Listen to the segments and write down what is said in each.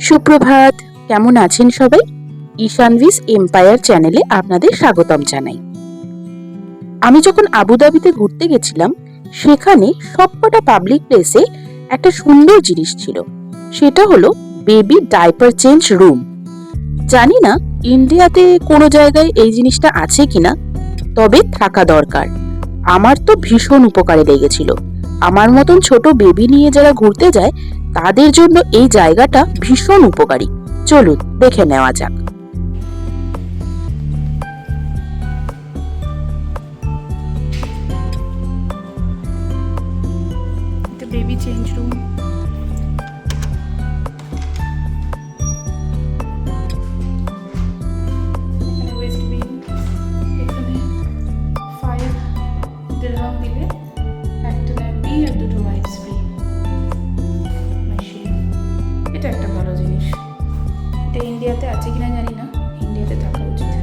সুপ্রভাত, কেমন আছেন সবাই? ঈশানভিস এম্পায়ার চ্যানেলে আপনাদের স্বাগতম জানাই। আমি যখন আবুধাবিতে ঘুরতে গেছিলাম, সেখানে সবকটা পাবলিক প্লেসে একটা সুন্দর জিনিস ছিল। সেটা হলো বেবি ডাইপার চেঞ্জ রুম। জানি না ইন্ডিয়াতে কোনো জায়গায় এই জিনিসটা আছে কিনা, তবে থাকা দরকার। আমার তো ভীষণ উপকারে লেগেছিল। আমার মতন ছোট বেবি নিয়ে যারা ঘুরতে যায় তাদের জন্য এই জায়গাটা ভীষণ উপকারী। চলুন দেখে নেওয়া যাক। এটা বেবি চেঞ্জ রুম। এখানে ওয়েস্ট বিন, এখানে 5 দিরহাম দিলে একটা ন্যাপি আর দুটো ওয়াইপস ফ্রি। মেশিন, এটা একটা ভালো জিনিস। এটা ইন্ডিয়াতে আছে কিনা জানি না, ইন্ডিয়াতে থাকা উচিত।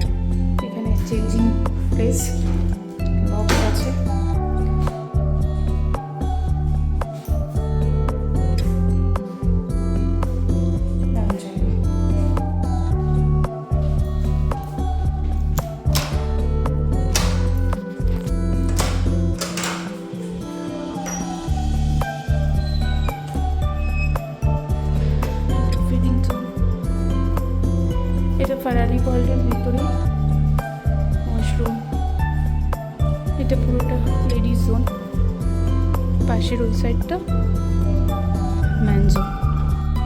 এখানে চেঞ্জিং প্লেস, লক আছে। এটা ফারারি ওয়ার্ল্ডের ভিতরে ওয়াশরুম। এটা পুরোটা লেডিস জোন, পাশের ওই সাইডটা ম্যান জোন।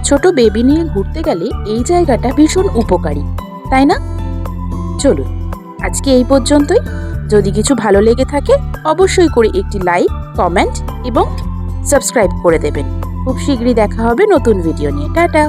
ছোট বেবি নিয়ে ঘুরতে গেলে এই জায়গাটা ভীষণ উপকারী, তাই না? চলুন আজকে এই পর্যন্তই। যদি কিছু ভালো লেগে থাকে অবশ্যই করে একটি লাইক, কমেন্ট এবং সাবস্ক্রাইব করে দেবেন। খুব শীঘ্রই দেখা হবে নতুন ভিডিও নিয়ে। টাটা।